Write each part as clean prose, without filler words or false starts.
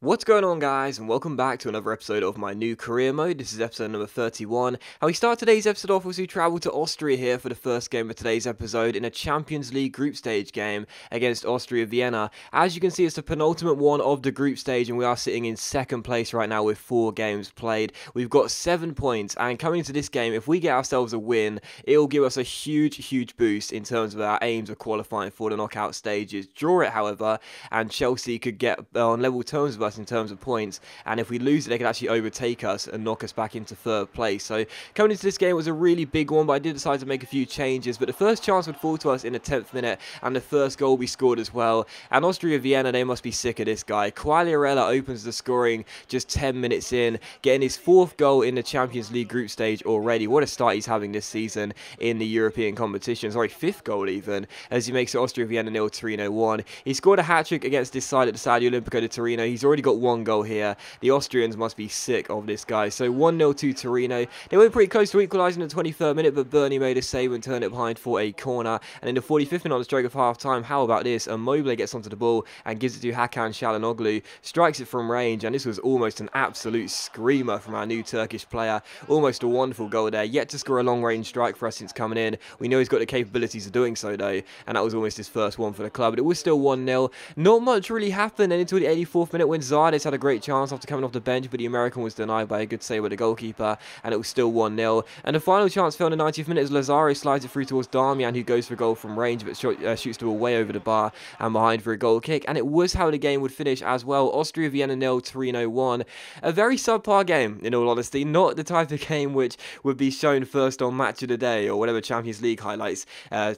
What's going on, guys, and welcome back to another episode of my new career mode. This is episode number 31. How we start today's episode off was we travel to Austria here for the first game of today's episode in a Champions League group stage game against Austria Vienna. As you can see, it's the penultimate one of the group stage, and we are sitting in second place right now with 4 games played. We've got 7 points, and coming into this game, if we get ourselves a win, it will give us a huge boost in terms of our aims of qualifying for the knockout stages. Draw it, however, and Chelsea could get on level terms with us in terms of points, and if we lose it, they could actually overtake us and knock us back into 3rd place. So coming into this game was a really big one, but I did decide to make a few changes. But the first chance would fall to us in the 10th minute, and the first goal we scored as well. And Austria Vienna, they must be sick of this guy. CAGLIARI opens the scoring just 10 minutes in, getting his 4th goal in the Champions League group stage already. What a start he's having this season in the European competition. Sorry, 5th goal even, as he makes it Austria Vienna 0, Torino 1. He scored a hat-trick against this side at the Stadio Olimpico de Torino. He's already got 1 goal here. The Austrians must be sick of this guy. So 1-0 to Torino. They went pretty close to equalising in the 23rd minute, but Bernie made a save and turned it behind for a corner. And in the 45th minute on the stroke of half-time, how about this? Immobile gets onto the ball and gives it to Hakan Çalhanoğlu, strikes it from range, and this was almost an absolute screamer from our new Turkish player. Almost a wonderful goal there. Yet to score a long-range strike for us since coming in. We know he's got the capabilities of doing so, though, and that was almost his first one for the club. But it was still 1-0. Not much really happened, and until the 84th minute when Zardes had a great chance after coming off the bench, but the American was denied by a good save by the goalkeeper, and it was still 1-0. And the final chance fell in the 90th minute as Lazaro slides it through towards Darmian, who goes for a goal from range, but shoots the ball way over the bar and behind for a goal kick. And it was how the game would finish as well. Austria Vienna 0, Torino 1. A very subpar game, in all honesty. Not the type of game which would be shown first on Match of the Day or whatever Champions League highlights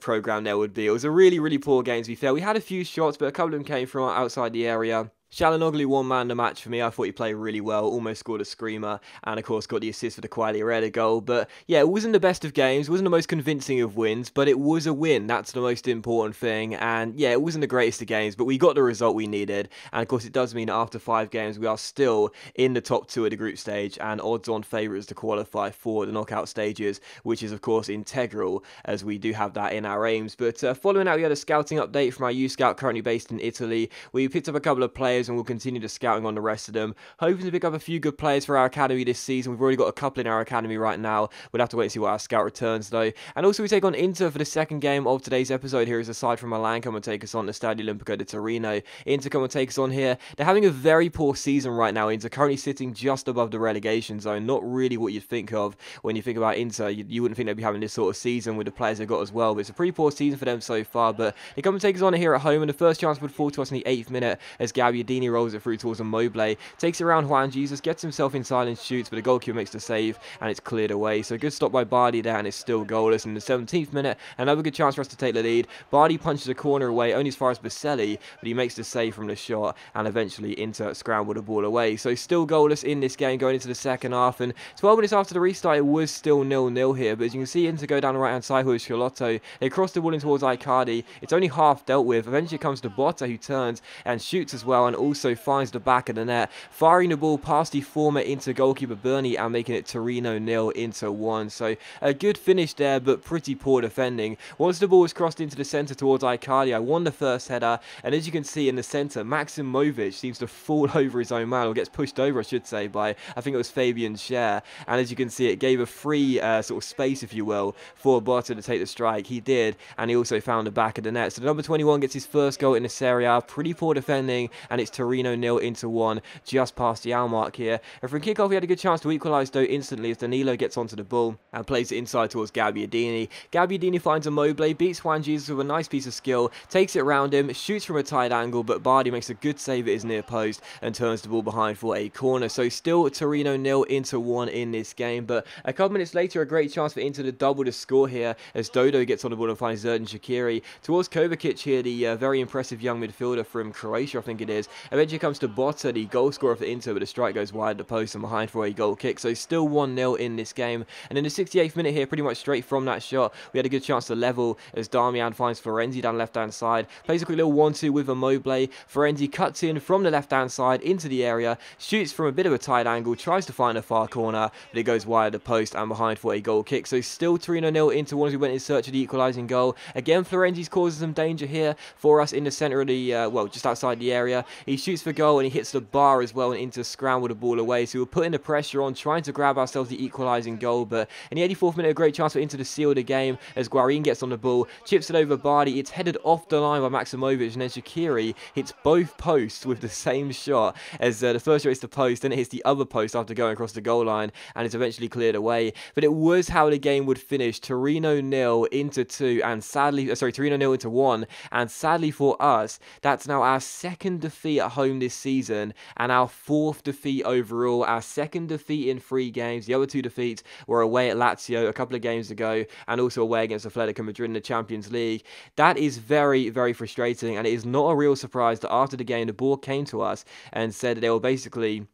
program there would be. It was a really poor game, to be fair. We had a few shots, but a couple of them came from outside the area. Çalhanoğlu won man of the match for me. I thought he played really well, almost scored a screamer, and of course got the assist for the CAGLIARI goal. But yeah, it wasn't the best of games, wasn't the most convincing of wins, but it was a win. That's the most important thing. And yeah, it wasn't the greatest of games, but we got the result we needed. And of course it does mean that after 5 games we are still in the top 2 of the group stage and odds-on favourites to qualify for the knockout stages, which is of course integral as we do have that in our aims. But following that, we had a scouting update from our youth scout currently based in Italy. We picked up a couple of players and we'll continue the scouting on the rest of them, hoping to pick up a few good players for our academy this season. We've already got a couple in our academy right now. We'll have to wait and see what our scout returns though. And also we take on Inter for the second game of today's episode. Here is a side from Milan come and take us on the Stadio Olimpico de Torino. Inter come and take us on here. They're having a very poor season right now. Inter currently sitting just above the relegation zone. Not really what you'd think of when you think about Inter. You wouldn't think they'd be having this sort of season with the players they've got as well, but it's a pretty poor season for them so far. But they come and take us on here at home, and the first chance would fall to us in the 8th minute as Gabbiadini rolls it through towards Immobile, takes it around Juan Jesus, gets himself inside and shoots, but the goalkeeper makes the save and it's cleared away. So good stop by Bardi there, and it's still goalless. In the 17th minute, another good chance for us to take the lead. Bardi punches a corner away only as far as Baselli, but he makes the save from the shot, and eventually Inter scramble the ball away. So still goalless in this game going into the second half, and 12 minutes after the restart it was still 0-0 here, but as you can see, Inter go down the right hand side with Charlotto. They cross the ball in towards Icardi. It's only half dealt with. Eventually it comes to Botta, who turns and shoots as well, and also finds the back of the net, firing the ball past the former Inter goalkeeper Bernie and making it Torino 0, Inter 1. So a good finish there, but pretty poor defending. Once the ball was crossed into the centre towards Icardi, I won the first header, and as you can see in the centre, Maximovic seems to fall over his own man, or gets pushed over I should say by, I think it was Fabian Schär, and as you can see it gave a free sort of space, if you will, for Botta to take the strike. He did, and he also found the back of the net. So the number 21 gets his first goal in the Serie A. Pretty poor defending, and it's Torino 0, Inter 1, just past the hour mark here. And from kickoff, we had a good chance to equalise though instantly as Danilo gets onto the ball and plays it inside towards Gabbiadini. Gabbiadini finds Immobile, beats Juan Jesus with a nice piece of skill, takes it around him, shoots from a tight angle, but Bardi makes a good save at his near post and turns the ball behind for a corner. So still Torino 0, Inter 1 in this game, but a couple minutes later, a great chance for Inter to double the score here as Dodo gets on the ball and finds Xherdan Shaqiri towards Kovacic here, the very impressive young midfielder from Croatia, I think it is. Eventually comes to Botta, the goal scorer for Inter, but the strike goes wide of the post and behind for a goal kick. So still 1-0 in this game. And in the 68th minute here, pretty much straight from that shot, we had a good chance to level as Darmian finds Florenzi down the left-hand side. Plays a quick little 1-2 with Immobile. Florenzi cuts in from the left-hand side into the area, shoots from a bit of a tight angle, tries to find a far corner, but it goes wide of the post and behind for a goal kick. So still Torino 0, Inter 1 as we went in search of the equalising goal. Again, Florenzi's causing some danger here for us in the centre of the, well, just outside the area. He shoots for goal and he hits the bar as well and into scramble the ball away. So we're putting the pressure on, trying to grab ourselves the equalising goal. But in the 84th minute, a great chance for Inter to seal the game as Guarin gets on the ball, chips it over Bardi. It's headed off the line by Maximovic, and then Shaqiri hits both posts with the same shot as the first shot hits the post, then it hits the other post after going across the goal line, and it's eventually cleared away. But it was how the game would finish. Torino 0, Inter 2, and sadly, Torino 0 into 1, and sadly for us, that's now our second defeat at home this season, and our 4th defeat overall, our 2nd defeat in 3 games. The other 2 defeats were away at Lazio a couple of games ago, and also away against Atletico Madrid in the Champions League. That is very, very frustrating, and it is not a real surprise that after the game, the board came to us and said that they were basically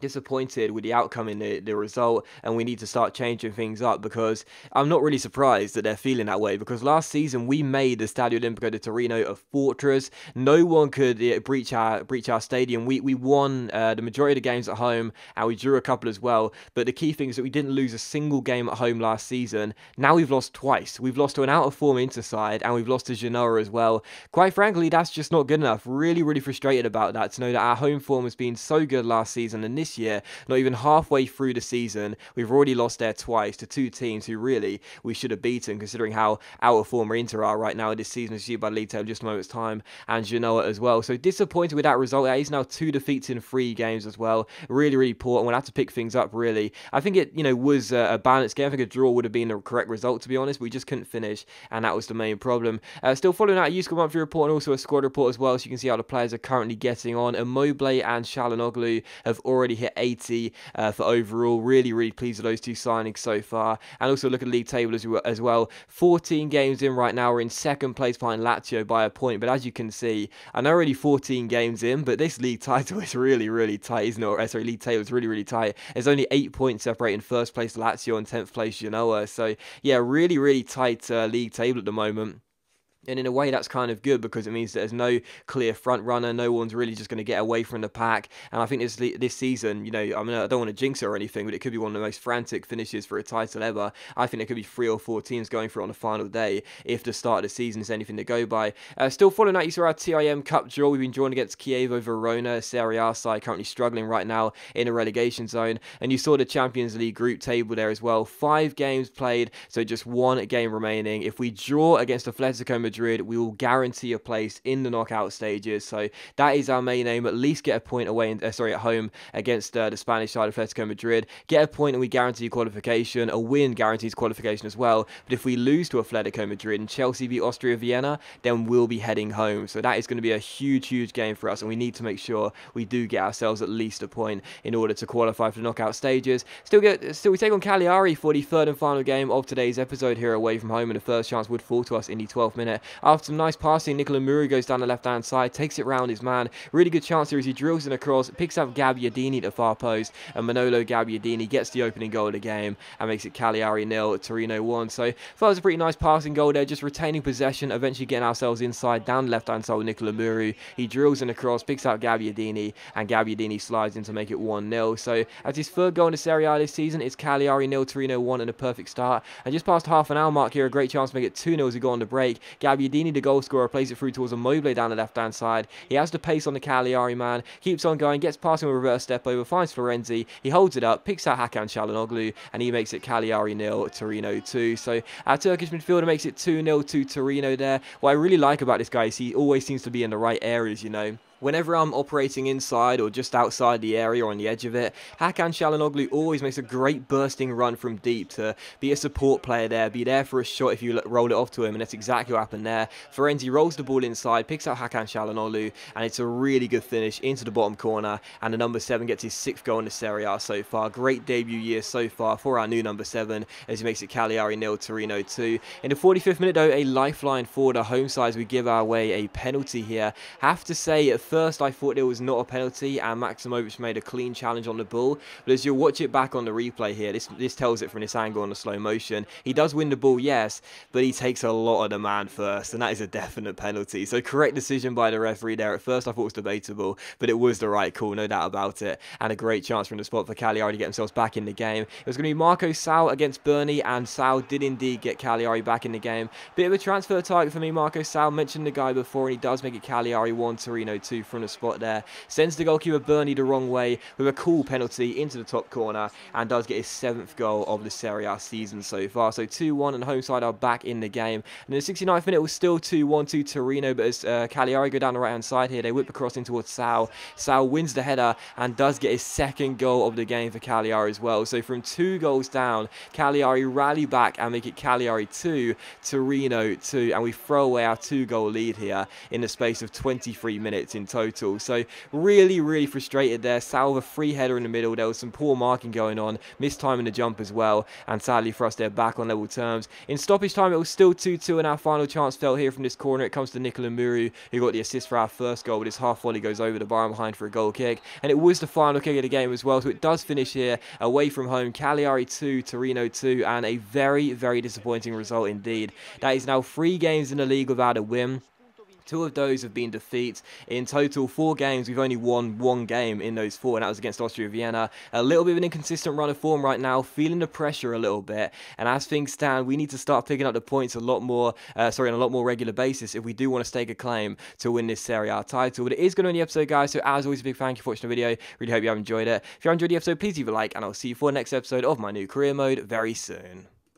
disappointed with the outcome in the result, and we need to start changing things up, because I'm not really surprised that they're feeling that way, because last season we made the Stadio Olimpico de Torino a fortress. No one could breach our stadium. We won the majority of the games at home, and we drew a couple as well, but the key thing is that we didn't lose a single game at home last season. Now we've lost twice. We've lost to an out of form Inter side, and we've lost to Genoa as well. Quite frankly, that's just not good enough. Really frustrated about that, to know that our home form has been so good last season, and this year, not even halfway through the season, we've already lost there twice to 2 teams who really we should have beaten, considering how out of form Inter are right now this season, as you see by the league table in just a moment's time, and Genoa as well. So disappointed with that result. That is now 2 defeats in 3 games as well. Really poor, and we'll have to pick things up, really. I think it, was a balanced game. I think a draw would have been the correct result, to be honest. We just couldn't finish, and that was the main problem. Still following out a Youth monthly report and also a squad report as well, so you can see how the players are currently getting on. Immobile and Çalhanoğlu have already hit 80 for overall. Really pleased with those 2 signings so far. And also look at the league table as well. 14 games in right now. We're in 2nd place behind Lazio by a point. But as you can see, I know already 14 games in, but this league title is really tight, isn't it? Sorry, league table is really tight. There's only 8 points separating 1st place Lazio and 10th place Genoa. So yeah, really tight league table at the moment. And in a way, that's kind of good, because it means that there's no clear front runner. No one's really just going to get away from the pack. And I think this season, I mean, I don't want to jinx it or anything, but it could be one of the most frantic finishes for a title ever. I think there could be 3 or 4 teams going for it on the final day if the start of the season is anything to go by. Still following that, you saw our TIM Cup draw. We've been drawn against Chievo Verona, Serie A side, currently struggling right now in a relegation zone. And you saw the Champions League group table there as well. 5 games played, so just 1 game remaining. If we draw against Atletico Madrid, we will guarantee a place in the knockout stages. So that is our main aim. At least get a point away, at home against the Spanish side of Atletico Madrid. Get a point and we guarantee qualification. A win guarantees qualification as well. But if we lose to Atletico Madrid and Chelsea beat Austria Vienna, then we'll be heading home. So that is going to be a huge game for us, and we need to make sure we do get ourselves at least a point in order to qualify for the knockout stages. Still we take on Cagliari for the 3rd and final game of today's episode here away from home, and the first chance would fall to us in the 12th minute. After some nice passing, Nicola Muru goes down the left-hand side, takes it round his man. Really good chance here as he drills in across, picks up Gabbiadini to far post, and Manolo Gabbiadini gets the opening goal of the game and makes it Cagliari 0, Torino 1. So that was a pretty nice passing goal there, just retaining possession, eventually getting ourselves inside, down the left-hand side with Nicola Muru. He drills in across, picks out Gabbiadini, and Gabbiadini slides in to make it 1-0. So as his 3rd goal in the Serie A this season, it's Cagliari 0, Torino 1, and a perfect start. And just past half an hour mark here, a great chance to make it 2-0 as we go on the break. Gabbiadini, the goal scorer, plays it through towards Immobile down the left-hand side. He has the pace on the Cagliari man, keeps on going, gets past him with a reverse step over, finds Florenzi. He holds it up, picks out Hakan Çalhanoğlu, and he makes it Cagliari 0, Torino 2. So our Turkish midfielder makes it 2-0 to Torino there. What I really like about this guy is he always seems to be in the right areas, Whenever I'm operating inside or just outside the area or on the edge of it, Hakan Çalhanoğlu always makes a great bursting run from deep to be a support player there, be there for a shot if you roll it off to him, and that's exactly what happened there. Florenzi rolls the ball inside, picks out Hakan Çalhanoğlu, and it's a really good finish into the bottom corner, and the number 7 gets his 6th goal in the Serie A so far. Great debut year so far for our new number 7 as he makes it Cagliari 0, Torino 2. In the 45th minute though, a lifeline for the home side as we give our way a penalty here. Have to say, at first I thought it was not a penalty and Maximovic made a clean challenge on the ball, but as you watch it back on the replay here, this tells it from this angle on the slow motion. He does win the ball, yes, but he takes a lot of the man first, and that is a definite penalty. So correct decision by the referee there. At first I thought it was debatable, but it was the right call, no doubt about it, and a great chance from the spot for Cagliari to get themselves back in the game. It was going to be Marco Sal against Burnley, and Sal did indeed get Cagliari back in the game. Bit of a transfer target for me, Marco Sal. Mentioned the guy before, and he does make it Cagliari 1, Torino 2 through from the spot there. Sends the goalkeeper Bernie the wrong way with a cool penalty into the top corner, and does get his 7th goal of the Serie A season so far. So 2-1, and the home side are back in the game. And in the 69th minute, it was still 2-1 to Torino, but as Cagliari go down the right-hand side here, they whip across in towards Sal. Sal wins the header and does get his 2nd goal of the game for Cagliari as well. So from 2 goals down, Cagliari rally back and make it Cagliari 2, Torino 2, and we throw away our 2-goal lead here in the space of 23 minutes in total. So really frustrated there. Sal with a free header in the middle. There was some poor marking going on, missed time in the jump as well, and sadly for us, they're back on level terms. In stoppage time, it was still 2-2, and our final chance fell here from this corner. It comes to Nicola Muru, who got the assist for our first goal, but his half volley goes over the bar behind for a goal kick, and it was the final kick of the game as well. So it does finish here away from home, Cagliari 2, Torino 2, and a very disappointing result indeed. That is now 3 games in the league without a win. 2 of those have been defeats. In total, 4 games, we've only won 1 game in those 4, and that was against Austria Vienna. A little bit of an inconsistent run of form right now, feeling the pressure a little bit. And as things stand, we need to start picking up the points a lot more, on a lot more regular basis if we do want to stake a claim to win this Serie A title. But it is going to end the episode, guys. So as always, a big thank you for watching the video. Really hope you have enjoyed it. If you have enjoyed the episode, please leave a like, and I'll see you for the next episode of my new career mode very soon.